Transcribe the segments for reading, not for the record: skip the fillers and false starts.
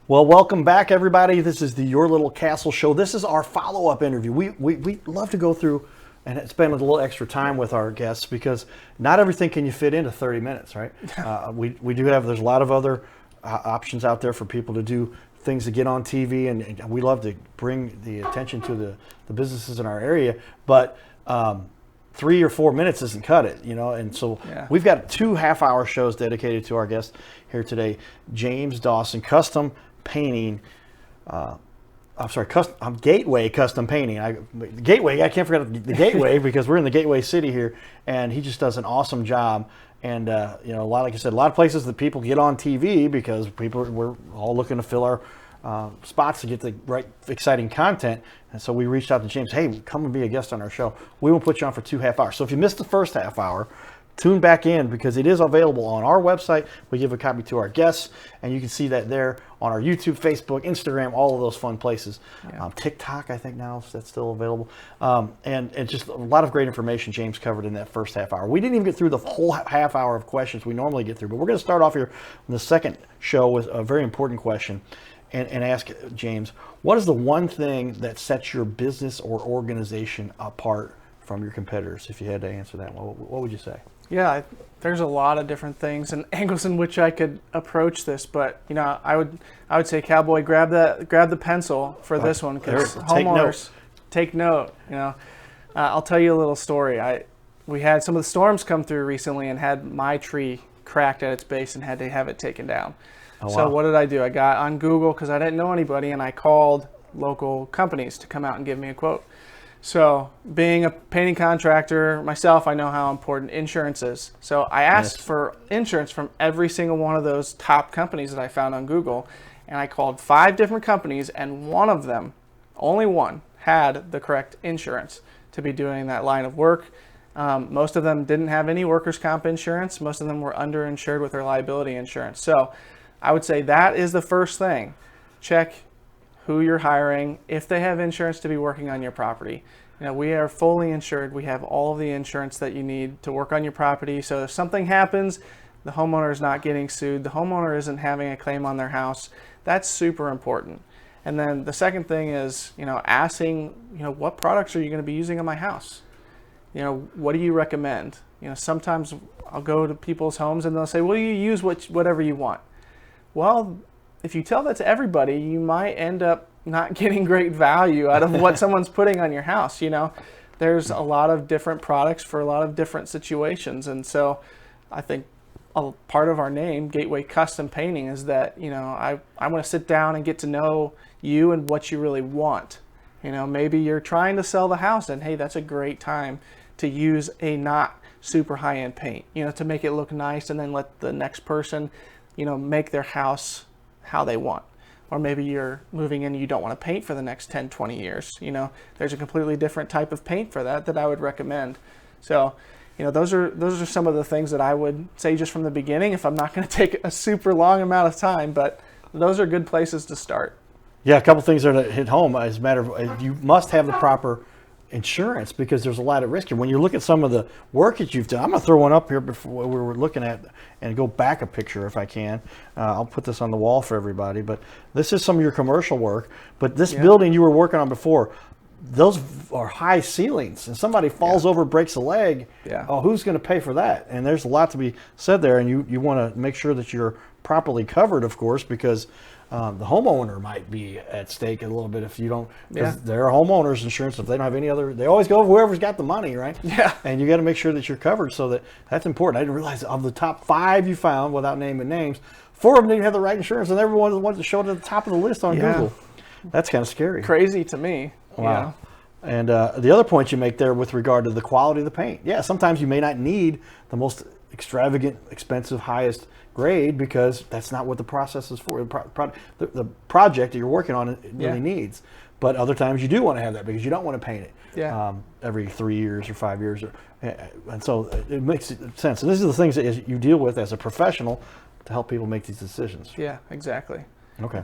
Well, welcome back, everybody. This is the Your Little Castle Show. This is our follow-up interview. We love to go through and spend a little extra time with our guests because not everything can you fit into 30 minutes, right? We do have, there's a lot of other options out there for people to do things to get on TV, and we love to bring the attention to the businesses in our area, but 3 or 4 minutes doesn't cut it, and so we've got 2 half-hour shows dedicated to our guest here today, James Dawson, Custom Painting. Gateway Custom Painting. Gateway, I can't forget the Gateway because we're in the Gateway City here, and he just does an awesome job. And like I said, a lot of places that people get on TV because we're all looking to fill our spots to get the right exciting content. And so we reached out to James. Hey, come and be a guest on our show. We will put you on for 2 half hours. So if you missed the first half hour, tune back in because it is available on our website. We give a copy to our guests, and you can see that there on our YouTube, Facebook, Instagram, all of those fun places. TikTok, I think now that's still available. And just a lot of great information James covered in that first half hour. We didn't even get through the whole half hour of questions we normally get through, but we're going to start off here in the second show with a very important question and ask James, what is the one thing that sets your business or organization apart from your competitors? If you had to answer that, what would you say? Yeah, there's a lot of different things and angles in which I could approach this, but I would say, Cowboy, grab the pencil for this one because homeowners take note. I'll tell you a little story. We had some of the storms come through recently and had my tree cracked at its base and had to have it taken down. Oh, wow. So what did I do? I got on Google because I didn't know anybody, and I called local companies to come out and give me a quote. So being a painting contractor myself, I know how important insurance is. So I asked for insurance from every single one of those top companies that I found on Google. And I called 5 different companies, and one of them, only one, had the correct insurance to be doing that line of work. Most of them didn't have any workers' comp insurance. Most of them were underinsured with their liability insurance. So I would say that is the first thing. Check who you're hiring, if they have insurance to be working on your property. We are fully insured. We have all of the insurance that you need to work on your property. So if something happens, the homeowner is not getting sued, the homeowner isn't having a claim on their house. That's super important. And then the second thing is, asking, what products are you going to be using on my house? What do you recommend? Sometimes I'll go to people's homes and they'll say, well, you use whatever you want. Well, if you tell that to everybody, you might end up not getting great value out of what someone's putting on your house. There's a lot of different products for a lot of different situations. And so I think a part of our name, Gateway Custom Painting, is that, I want to sit down and get to know you and what you really want. Maybe you're trying to sell the house, and hey, that's a great time to use a not super high-end paint, to make it look nice, and then let the next person, make their house how they want. Or maybe you're moving in and you don't want to paint for the next 10, 20 years. There's a completely different type of paint for that I would recommend. So, those are some of the things that I would say just from the beginning, if I'm not going to take a super long amount of time, but those are good places to start. Yeah, a couple things there to hit home. As a matter of, you must have the proper insurance because there's a lot of risk here. When you look at some of the work that you've done, I'm going to throw one up here before we were looking at and go back a picture if I can. I'll put this on the wall for everybody, but this is some of your commercial work. But this building you were working on before, those are high ceilings, and somebody falls over, breaks a leg. Oh, who's going to pay for that? And there's a lot to be said there, and you want to make sure that you're properly covered, of course, because the homeowner might be at stake a little bit if you don't. They're homeowners insurance. If they don't have any other, they always go whoever's got the money, right? Yeah. And you got to make sure that you're covered. So that's important. I didn't realize of the top 5 you found, without naming names, 4 of them didn't have the right insurance, and everyone was the ones that showed at the top of the list on Google. That's kind of scary. Crazy to me. Wow. And the other point you make there with regard to the quality of the paint. Yeah, sometimes you may not need the most extravagant, expensive, highest grade because that's not what the process is for. The project that you're working on really needs. But other times you do want to have that because you don't want to paint it every 3 years or 5 years. And so it makes sense. And these are the things that you deal with as a professional to help people make these decisions. Yeah, exactly. Okay.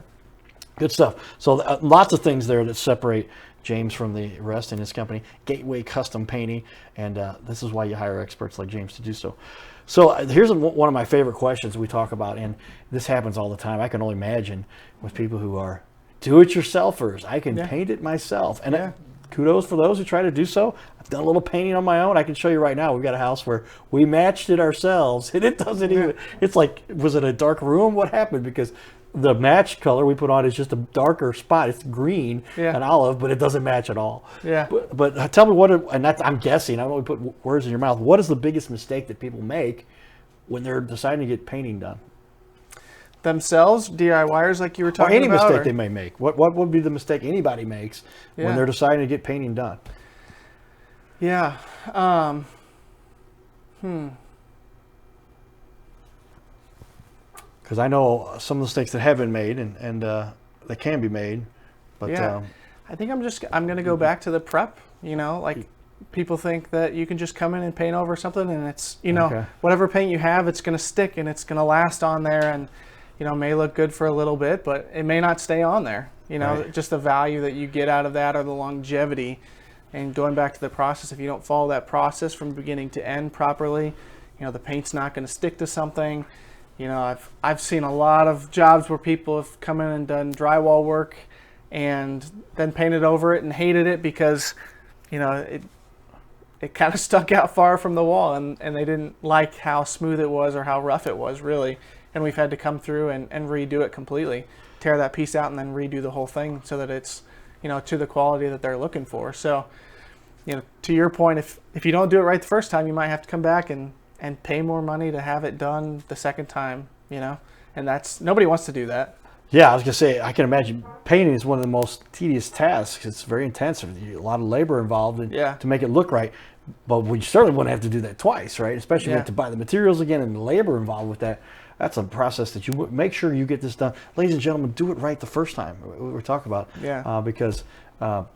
Good stuff. So lots of things there that separate James from the rest in his company. Gateway Custom Painting, and this is why you hire experts like James to do so. So here's one of my favorite questions we talk about, and this happens all the time. I can only imagine with people who are do-it-yourselfers. I can paint it myself, and kudos for those who try to do so. I've done a little painting on my own. I can show you right now. We've got a house where we matched it ourselves, and it doesn't even. It's like, was it a dark room? What happened? Because the match color we put on is just a darker spot. It's green and olive, but it doesn't match at all. Yeah. But tell me I'm guessing, I don't want to put words in your mouth. What is the biggest mistake that people make when they're deciding to get painting done? Themselves, DIYers, like you were talking about? Or any mistake they may make. What would be the mistake anybody makes when they're deciding to get painting done? Yeah. Because I know some mistakes that have been made and they can be made. But I think I'm going to go back to the prep. Like people think that you can just come in and paint over something and it's, whatever paint you have, it's going to stick and it's going to last on there and, may look good for a little bit, but it may not stay on there. Just the value that you get out of that or the longevity. And going back to the process, if you don't follow that process from beginning to end properly, the paint's not going to stick to something. I've seen a lot of jobs where people have come in and done drywall work and then painted over it and hated it because, it kind of stuck out far from the wall and they didn't like how smooth it was or how rough it was really. And we've had to come through and redo it completely, tear that piece out and then redo the whole thing so that it's, to the quality that they're looking for. So, to your point, if you don't do it right the first time, you might have to come back and pay more money to have it done the second time, and nobody wants to do that. Yeah, I was going to say, I can imagine painting is one of the most tedious tasks. It's very intensive. A lot of labor involved to make it look right. But we certainly wouldn't have to do that twice, right? Especially if you have to buy the materials again and the labor involved with that. That's a process that you make sure you get this done. Ladies and gentlemen, do it right the first time. We're talking about because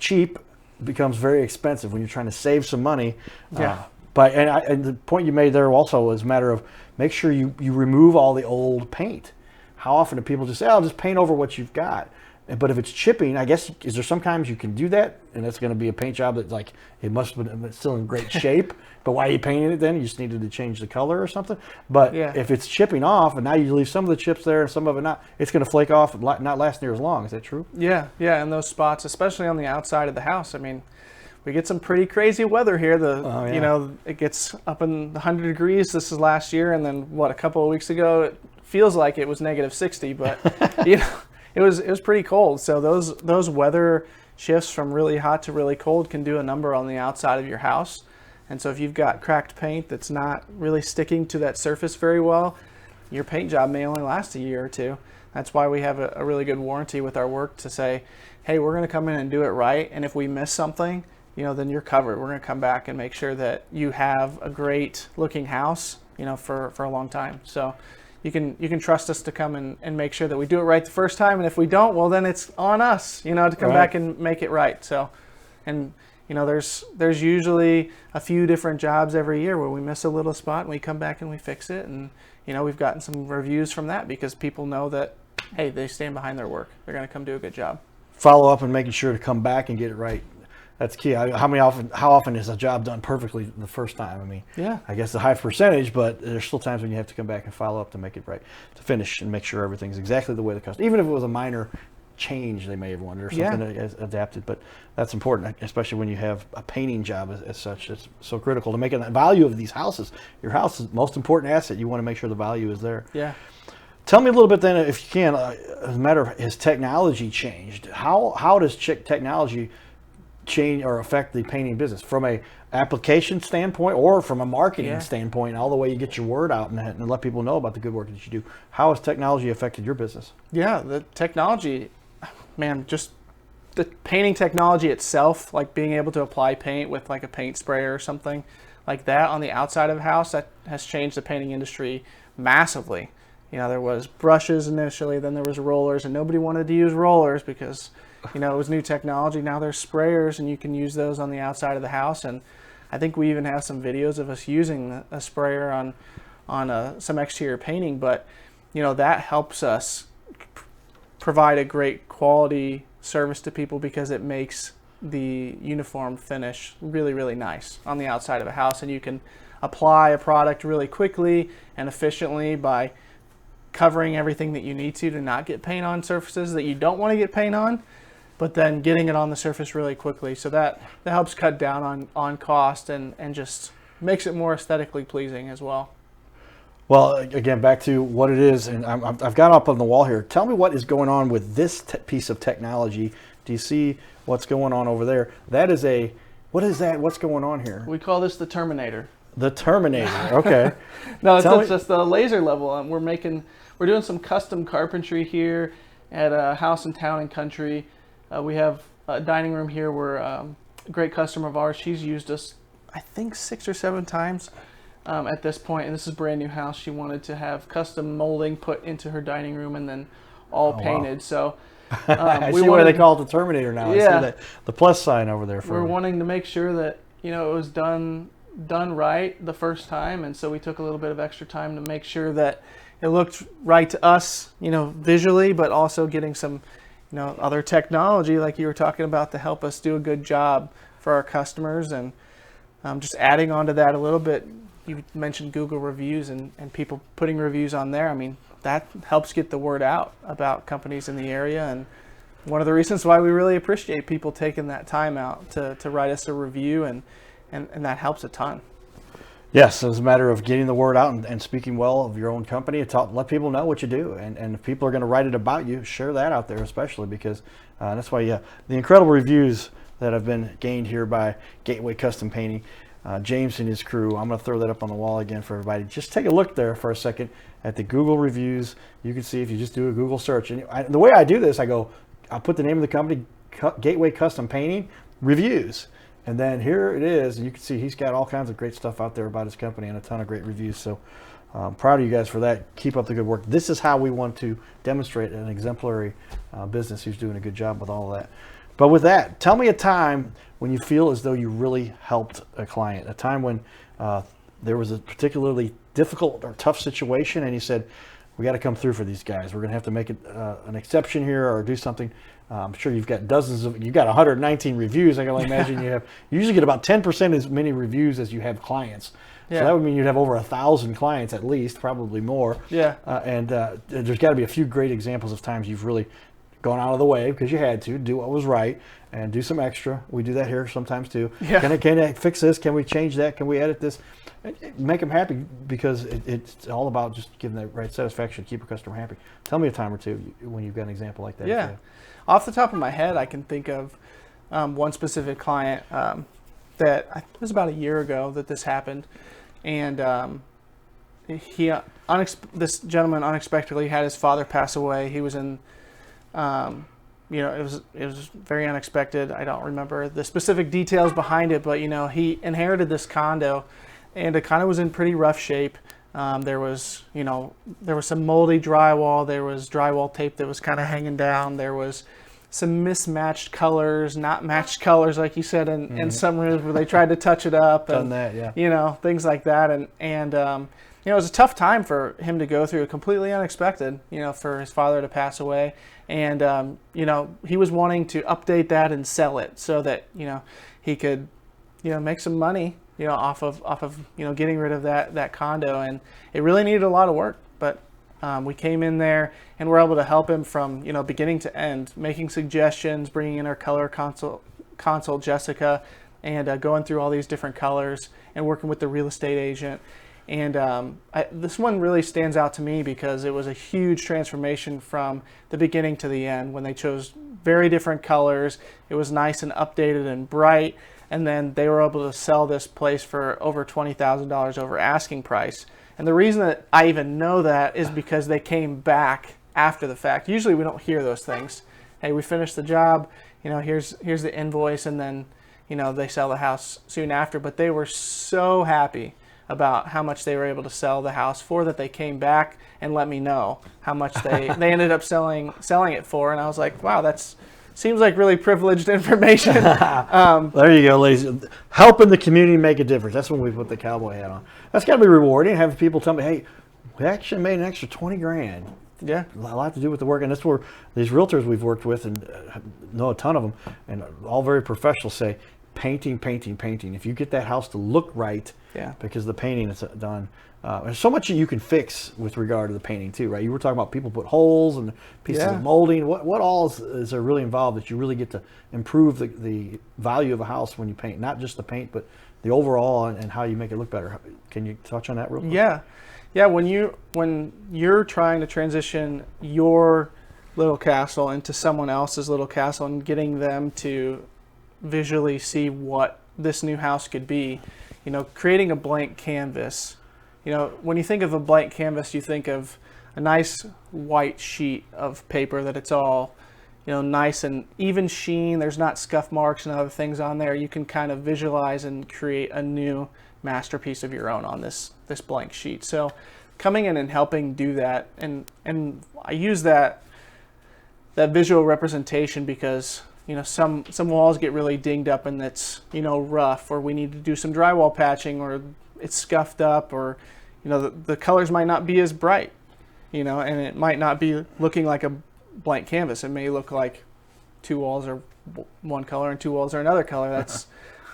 cheap becomes very expensive when you're trying to save some money. And the point you made there also is a matter of make sure you remove all the old paint. How often do people just say, "I'll just paint over what you've got"? But if it's chipping, I guess, is there sometimes you can do that, and that's going to be a paint job that's like it must have been still in great shape. But why are you painting it then? You just needed to change the color or something. But if it's chipping off, and now you leave some of the chips there and some of it not, it's going to flake off and not last near as long. Is that true? Yeah, in those spots, especially on the outside of the house. I mean, we get some pretty crazy weather here. It gets up in the 100 degrees. This is last year, and then a couple of weeks ago, it feels like it was negative 60, but it was pretty cold. So those weather shifts from really hot to really cold can do a number on the outside of your house. And so if you've got cracked paint that's not really sticking to that surface very well, your paint job may only last a year or two. That's why we have a really good warranty with our work to say, hey, we're going to come in and do it right. And if we miss something, then you're covered. We're going to come back and make sure that you have a great looking house, for a long time. So you can trust us to come and make sure that we do it right the first time. And if we don't, well, then it's on us, to come back and make it right. So, and there's usually a few different jobs every year where we miss a little spot and we come back and we fix it. And, we've gotten some reviews from that because people know that, hey, they stand behind their work. They're going to come do a good job. Follow up and making sure to come back and get it right. That's key. How often is a job done perfectly the first time? I mean, I guess a high percentage, but there's still times when you have to come back and follow up to make it right, to finish and make sure everything's exactly the way the customer. Even if it was a minor change, they may have wanted or something adapted. But that's important, especially when you have a painting job as such. It's so critical to making the value of these houses. Your house is the most important asset. You want to make sure the value is there. Yeah. Tell me a little bit then, if you can, as a matter of has technology changed? How does technology change or affect the painting business from a application standpoint or from a marketing standpoint, all the way you get your word out and let people know about the good work that you do? How has technology affected your business? Yeah, the technology, man, just the painting technology itself, like being able to apply paint with like a paint sprayer or something like that on the outside of a house, that has changed the painting industry massively. There was brushes initially, then there was rollers, and nobody wanted to use rollers because it was new technology. Now there's sprayers, and you can use those on the outside of the house. And I think we even have some videos of us using a sprayer on some exterior painting. But that helps us provide a great quality service to people because it makes the uniform finish really, really nice on the outside of a house, and you can apply a product really quickly and efficiently by covering everything that you need to not get paint on surfaces that you don't want to get paint on, but then getting it on the surface really quickly. So that helps cut down on cost and just makes it more aesthetically pleasing as well. Well, again, back to what it is, and I've got up on the wall here. Tell me what is going on with this piece of technology. Do you see what's going on over there? That is what is that? What's going on here? We call this the Terminator. The Terminator, okay. No, it's just the laser level. We're doing some custom carpentry here at a house in Town and Country. We have a dining room here where a great customer of ours, she's used us, I think 6 or 7 times at this point, and this is a brand new house. She wanted to have custom molding put into her dining room and then all painted. Wow. So I see why they call it the Terminator now. Yeah. I see the plus sign over there. We're wanting to make sure that it was done right the first time, and so we took a little bit of extra time to make sure that it looked right to us, visually, but also getting some, other technology like you were talking about to help us do a good job for our customers. And just adding on to that a little bit, you mentioned Google reviews and people putting reviews on there. I mean, that helps get the word out about companies in the area, and one of the reasons why we really appreciate people taking that time out to write us a review, and that helps a ton. Yes, it's a matter of getting the word out and speaking well of your own company. Let people know what you do, and if people are going to write it about you, share that out there, especially because that's why the incredible reviews that have been gained here by Gateway Custom Painting. James and his crew. I'm going to throw that up on the wall again for everybody. Just take a look there for a second at the Google reviews. You can see if you just do a Google search. And the way I do this, I'll put the name of the company, Gateway Custom Painting, reviews. And then here it is. And you can see he's got all kinds of great stuff out there about his company and a ton of great reviews. So I'm proud of you guys for that. Keep up the good work. This is how we want to demonstrate an exemplary business who's doing a good job with all of that. But with that, tell me a time when you feel as though you really helped a client, a time when there was a particularly difficult or tough situation and you said, we got to come through for these guys. We're going to have to make it an exception here or do something. I'm sure you've got you've got 119 reviews. I can only imagine you usually get about 10% as many reviews as you have clients. Yeah. So that would mean you'd have over 1,000 clients at least, probably more. Yeah. And there's got to be a few great examples of times you've really gone out of the way because you had to do what was right and do some extra. We do that here sometimes too. Yeah. Can I fix this? Can we change that? Can we edit this? Make them happy because it's all about just giving the right satisfaction to keep a customer happy. Tell me a time or two when you've got an example like that. Yeah. Off the top of my head, I can think of one specific client that it was about a year ago that this happened, and this gentleman unexpectedly had his father pass away. He was in it was very unexpected. I don't remember the specific details behind it, but he inherited this condo, and it kind of was in pretty rough shape. There was some moldy drywall. There was drywall tape that was kind of hanging down. There was some mismatched colors, not matched colors, like you said, in some rooms where they tried to touch it up. Done that, yeah. Things like that. And it was a tough time for him to go through, completely unexpected, for his father to pass away. And, he was wanting to update that and sell it so that, he could, make some money, off of getting rid of that condo. And it really needed a lot of work, but we came in there and we're able to help him from, beginning to end, making suggestions, bringing in our color consult Jessica, and going through all these different colors and working with the real estate agent. And this one really stands out to me because it was a huge transformation from the beginning to the end when they chose very different colors. It was nice and updated and bright. And then they were able to sell this place for over $20,000 over asking price. And the reason that I even know that is because they came back after the fact. Usually we don't hear those things. Hey, we finished the job, here's the invoice, and then, they sell the house soon after. But they were so happy about how much they were able to sell the house for that they came back and let me know how much they ended up selling it for. And I was like, wow, that's seems like really privileged information. There you go, ladies. Helping the community make a difference. That's when we put the cowboy hat on. That's got to be rewarding. Having people tell me, hey, we actually made an extra 20 grand Yeah. A lot to do with the work. And that's where these realtors we've worked with and know a ton of them, and all very professional, say painting, painting, painting. If you get that house to look right, because the painting is done. There's so much you can fix with regard to the painting too, right? You were talking about people put holes and pieces of molding. What all is there really involved that you really get to improve the value of a house when you paint? Not just the paint, but the overall and how you make it look better. Can you touch on that real quick? Yeah. When you're trying to transition your little castle into someone else's little castle and getting them to visually see what this new house could be, creating a blank canvas. When you think of a blank canvas, you think of a nice white sheet of paper that it's all, nice and even sheen. There's not scuff marks and other things on there. You can kind of visualize and create a new masterpiece of your own on this blank sheet. So coming in and helping do that, and I use that visual representation because some walls get really dinged up and it's rough, or we need to do some drywall patching, or it's scuffed up, or the colors might not be as bright, and it might not be looking like a blank canvas. It may look like two walls are one color and two walls are another color. That's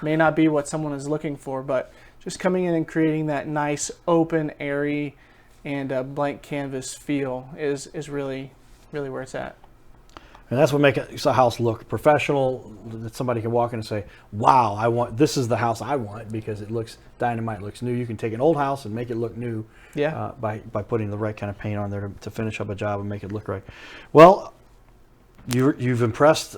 may not be what someone is looking for, but just coming in and creating that nice open, airy, and blank canvas feel is really, really where it's at. And that's what makes a house look professional, that somebody can walk in and say, wow, this is the house I want, because it looks dynamite, looks new. You can take an old house and make it look new by putting the right kind of paint on there to finish up a job and make it look right. Well, you've impressed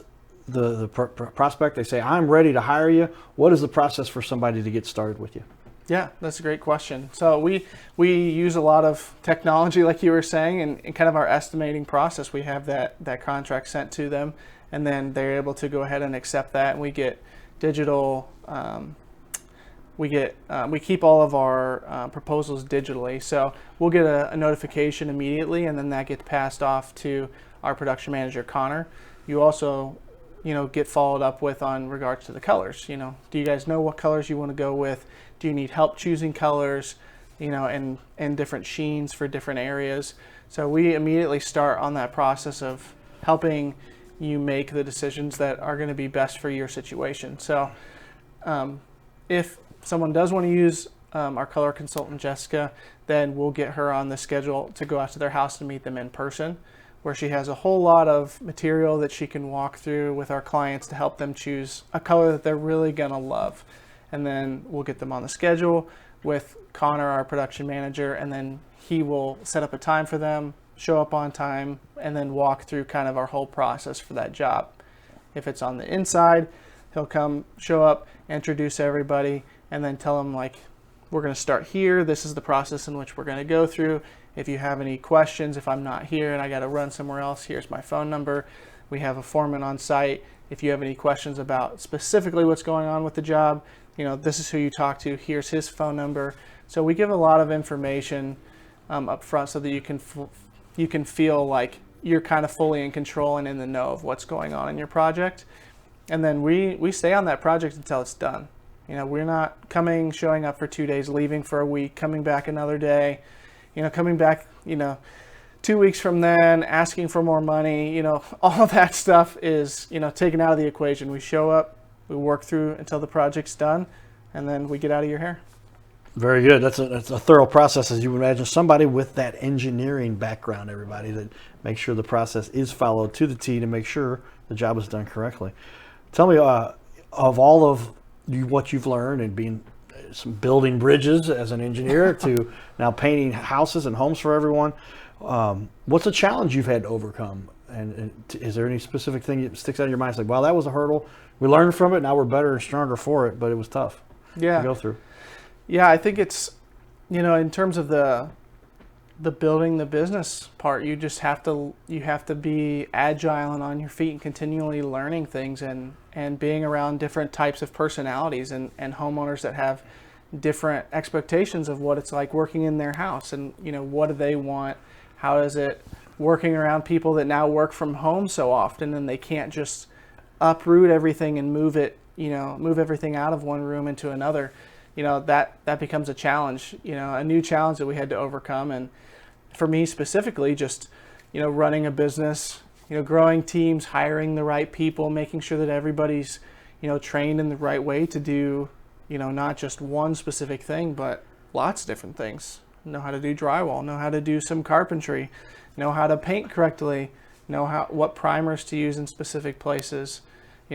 the prospect. They say, I'm ready to hire you. What is the process for somebody to get started with you? Yeah, that's a great question. So we use a lot of technology, like you were saying, and in kind of our estimating process. We have that contract sent to them, and then they're able to go ahead and accept that, and we get digital. We keep all of our proposals digitally, so we'll get a notification immediately, and then that gets passed off to our production manager, Connor. You also get followed up with on regards to the colors. Do you guys know what colors you want to go with? Do you need help choosing colors, and different sheens for different areas? So we immediately start on that process of helping you make the decisions that are going to be best for your situation. So if someone does want to use our color consultant, Jessica, then we'll get her on the schedule to go out to their house and meet them in person, where she has a whole lot of material that she can walk through with our clients to help them choose a color that they're really gonna love. And then we'll get them on the schedule with Connor, our production manager, and then he will set up a time for them, show up on time, and then walk through kind of our whole process for that job. If it's on the inside, he'll come, show up, introduce everybody, and then tell them, like, we're gonna start here. This is the process in which we're gonna go through. If you have any questions, if I'm not here and I got to run somewhere else, here's my phone number. We have a foreman on site. If you have any questions about specifically what's going on with the job, this is who you talk to. Here's his phone number. So we give a lot of information up front so that you can feel like you're kind of fully in control and in the know of what's going on in your project. And then we stay on that project until it's done. We're not showing up for 2 days, leaving for a week, coming back another day. Coming back, 2 weeks from then, asking for more money, all of that stuff is, taken out of the equation. We show up, we work through until the project's done, and then we get out of your hair. Very good. That's a thorough process, as you would imagine. Somebody with that engineering background, everybody, that makes sure the process is followed to the T to make sure the job is done correctly. Tell me, of all of what you've learned and being building bridges as an engineer to now painting houses and homes for everyone, what's a challenge you've had to overcome? And is there any specific thing that sticks out in your mind? It's like, wow, that was a hurdle. We learned from it. Now we're better and stronger for it, but it was tough to go through. Yeah, I think it's, in terms of the building the business part, you just have to be agile and on your feet and continually learning things and being around different types of personalities and homeowners that have different expectations of what it's like working in their house, and what do they want, how is it working around people that now work from home so often and they can't just uproot everything and move everything out of one room into another. That becomes a challenge, a new challenge that we had to overcome. And for me specifically, just running a business, growing teams, hiring the right people, making sure that everybody's, trained in the right way to do, not just one specific thing, but lots of different things. Know how to do drywall, know how to do some carpentry, know how to paint correctly, know what primers to use in specific places,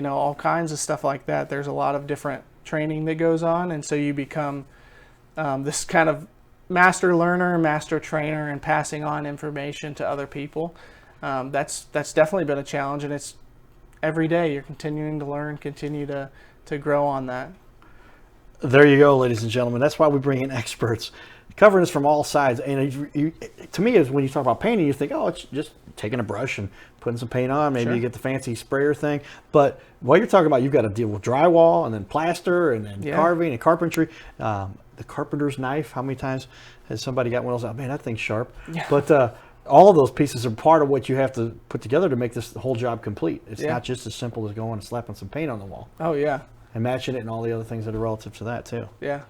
all kinds of stuff like that. There's a lot of different training that goes on, and so you become this kind of master learner, master trainer, and passing on information to other people. That's definitely been a challenge, and it's every day you're continuing to learn, continue to grow on that. There you go, ladies and gentlemen. That's why we bring in experts covering this from all sides. And to me, is when you talk about painting, you think, oh, it's just taking a brush and putting some paint on. Maybe you get the fancy sprayer thing. But what you're talking about, you've got to deal with drywall and then plaster and then carving and carpentry. The carpenter's knife. How many times has somebody got one of those out? Man, that thing's sharp. Yeah. But all of those pieces are part of what you have to put together to make this whole job complete. It's not just as simple as going and slapping some paint on the wall. Oh, yeah. And matching it and all the other things that are relative to that, too. Yeah.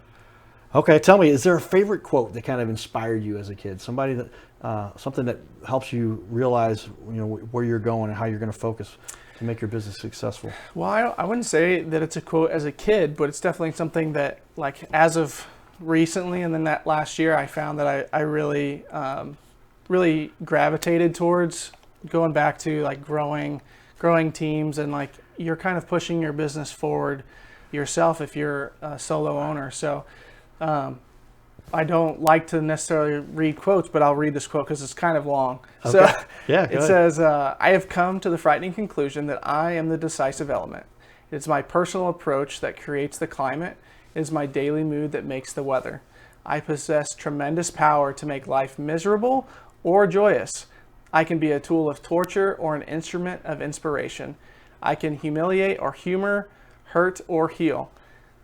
Okay, tell me, is there a favorite quote that kind of inspired you as a kid? Somebody that, something that helps you realize, where you're going and how you're going to focus to make your business successful? Well, I wouldn't say that it's a quote as a kid, but it's definitely something that, like, as of recently and then that last year, I found that I really, really gravitated towards going back to like growing teams, and like you're kind of pushing your business forward yourself if you're a solo owner. So I don't like to necessarily read quotes, but I'll read this quote because it's kind of long. Okay. So it says, I have come to the frightening conclusion that I am the decisive element. It's my personal approach that creates the climate. It is my daily mood that makes the weather. I possess tremendous power to make life miserable or joyous. I can be a tool of torture or an instrument of inspiration. I can humiliate or humor, hurt or heal.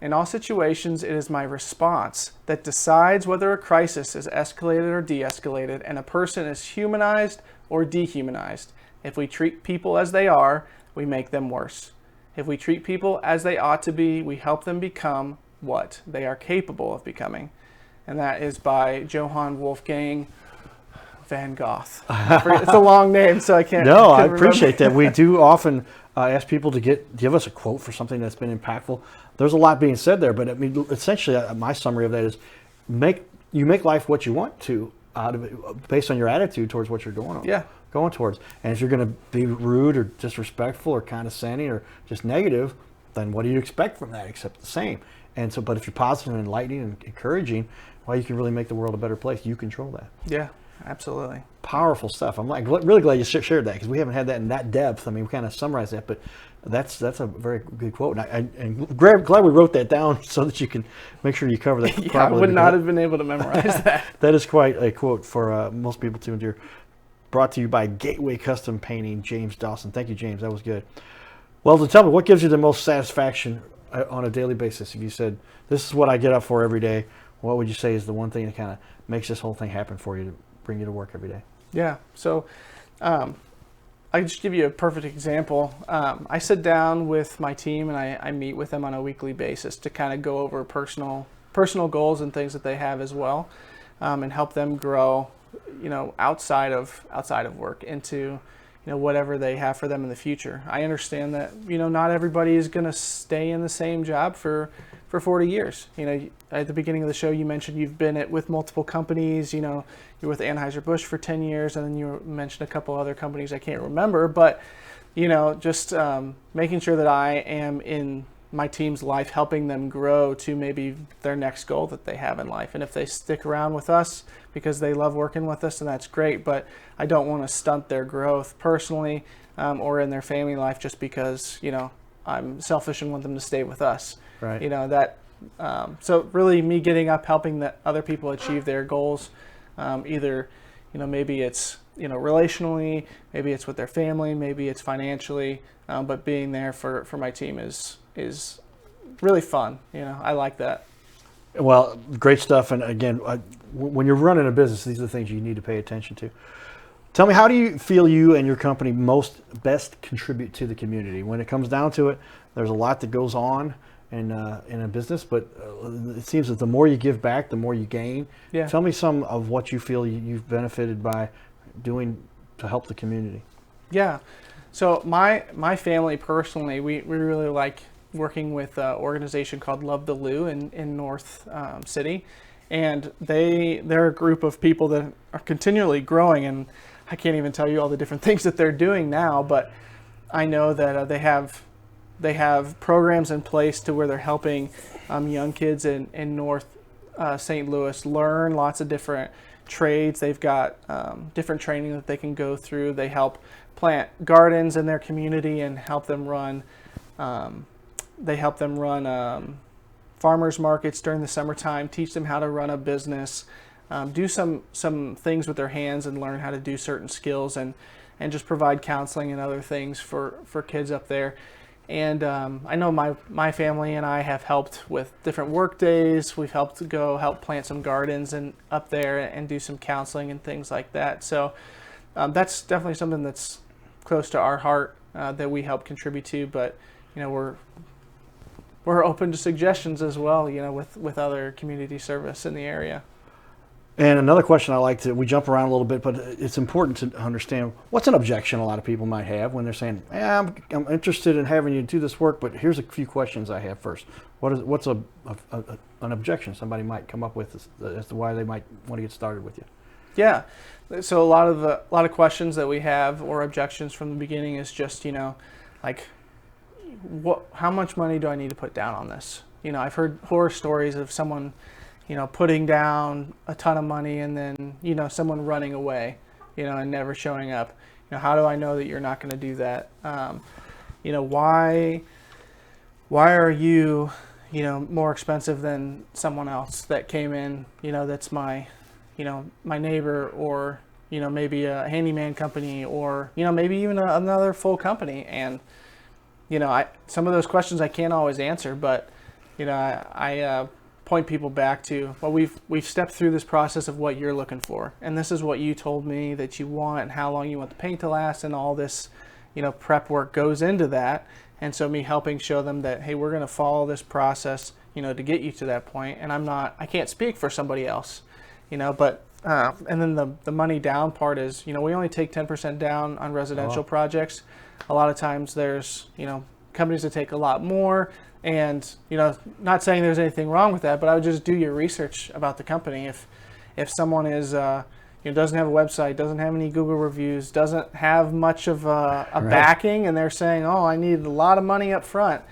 In all situations, it is my response that decides whether a crisis is escalated or de-escalated, and a person is humanized or dehumanized. If we treat people as they are, we make them worse. If we treat people as they ought to be, we help them become what they are capable of becoming. And that is by Johann Wolfgang Van Gogh. It's a long name, so I can't. No, I appreciate that. We do often ask people to give us a quote for something that's been impactful. There's a lot being said there, but I mean, essentially, my summary of that is you make life what you want to out of it, based on your attitude towards what you're going towards. And if you're going to be rude or disrespectful or condescending or just negative, then what do you expect from that except the same? And so, but if you're positive and enlightening and encouraging, well, you can really make the world a better place. You control that. Yeah. Absolutely. Powerful stuff. I'm like really glad you shared that, because we haven't had that in that depth. I mean, we kind of summarized that, but that's a very good quote. And glad we wrote that down so that you can make sure you cover that properly. I would not have been able to memorize that. That is quite a quote for most people to endure. Brought to you by Gateway Custom Painting, James Dawson. Thank you, James. That was good. Well, to tell me, what gives you the most satisfaction on a daily basis? If you said, this is what I get up for every day, what would you say is the one thing that kind of makes this whole thing happen for you, to bring you to work every day? Yeah. So I just give you a perfect example. I sit down with my team and I meet with them on a weekly basis to kind of go over personal goals and things that they have as well, and help them grow, outside of work into, whatever they have for them in the future. I understand that, not everybody is going to stay in the same job for 40 years. At the beginning of the show, you mentioned you've been with multiple companies. You're with Anheuser-Busch for 10 years, and then you mentioned a couple other companies I can't remember. But, just making sure that I am in my team's life, helping them grow to maybe their next goal that they have in life. And if they stick around with us because they love working with us, then that's great. But I don't want to stunt their growth personally or in their family life just because, I'm selfish and want them to stay with us. Right. So really me getting up, helping the other people achieve their goals, either, maybe it's, relationally, maybe it's with their family, maybe it's financially, but being there for my team is really fun. I like that. Well, great stuff. And again, when you're running a business, these are the things you need to pay attention to. Tell me, how do you feel you and your company best contribute to the community? When it comes down to it, there's a lot that goes on in a business, but it seems that the more you give back, the more you gain. Yeah. Tell me some of what you feel you've benefited by doing to help the community? Yeah. So my family personally, we really like working with an organization called Love the Lou in North City, and they're a group of people that are continually growing, and I can't even tell you all the different things that they're doing now, but I know that they have programs in place to where they're helping young kids in North St. Louis learn lots of different trades. They've got different training that they can go through. They help plant gardens in their community and help them run. Farmers markets during the summertime. Teach them how to run a business. Do some things with their hands and learn how to do certain skills, and just provide counseling and other things for kids up there. And I know my family and I have helped with different work days. We've helped to go help plant some gardens and up there and do some counseling and things like that. So that's definitely something that's close to our heart that we help contribute to. But we're open to suggestions as well, with other community service in the area. And another question I like we jump around a little bit, but it's important to understand what's an objection a lot of people might have when they're saying, I'm interested in having you do this work, but here's a few questions I have first. What's an objection somebody might come up with as to why they might want to get started with you? Yeah. So a lot of questions that we have or objections from the beginning is just, like, how much money do I need to put down on this? I've heard horror stories of someone putting down a ton of money and then, someone running away, and never showing up. How do I know that you're not going to do that? Why are you, more expensive than someone else that came in, that's my neighbor, or, maybe a handyman company, or, maybe even another full company. And, some of those questions I can't always answer, but, I point people back to, well, we've stepped through this process of what you're looking for, and this is what you told me that you want, and how long you want the paint to last, and all this prep work goes into that. And so me helping show them that, hey, we're going to follow this process to get you to that point. And I can't speak for somebody else, but and then the money down part is, we only take 10% down on residential projects. A lot of times there's companies that take a lot more. And, not saying there's anything wrong with that, but I would just do your research about the company. If someone is, doesn't have a website, doesn't have any Google reviews, doesn't have much of a Right. backing, and they're saying, oh, I need a lot of money up front,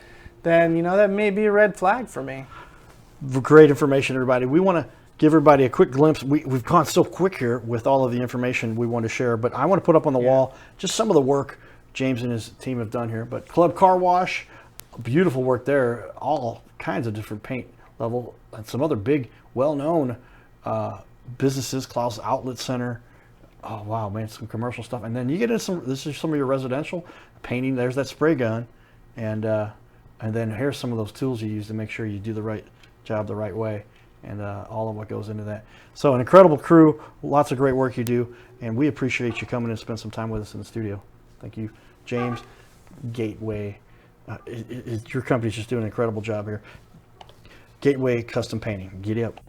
then, that may be a red flag for me. Great information, everybody. We want to give everybody a quick glimpse. We've gone so quick here with all of the information we want to share, but I want to put up on the wall just some of the work James and his team have done here. But Club Car Wash, beautiful work there, all kinds of different paint level, and some other big, well-known businesses, Klaus Outlet Center. Oh, wow, man, some commercial stuff. And then you get into this is some of your residential painting. There's that spray gun. And then here's some of those tools you use to make sure you do the right job the right way, and all of what goes into that. So an incredible crew, lots of great work you do, and we appreciate you coming and spend some time with us in the studio. Thank you, James. Gateway. Your company's just doing an incredible job here. Gateway Custom Painting. Giddy up.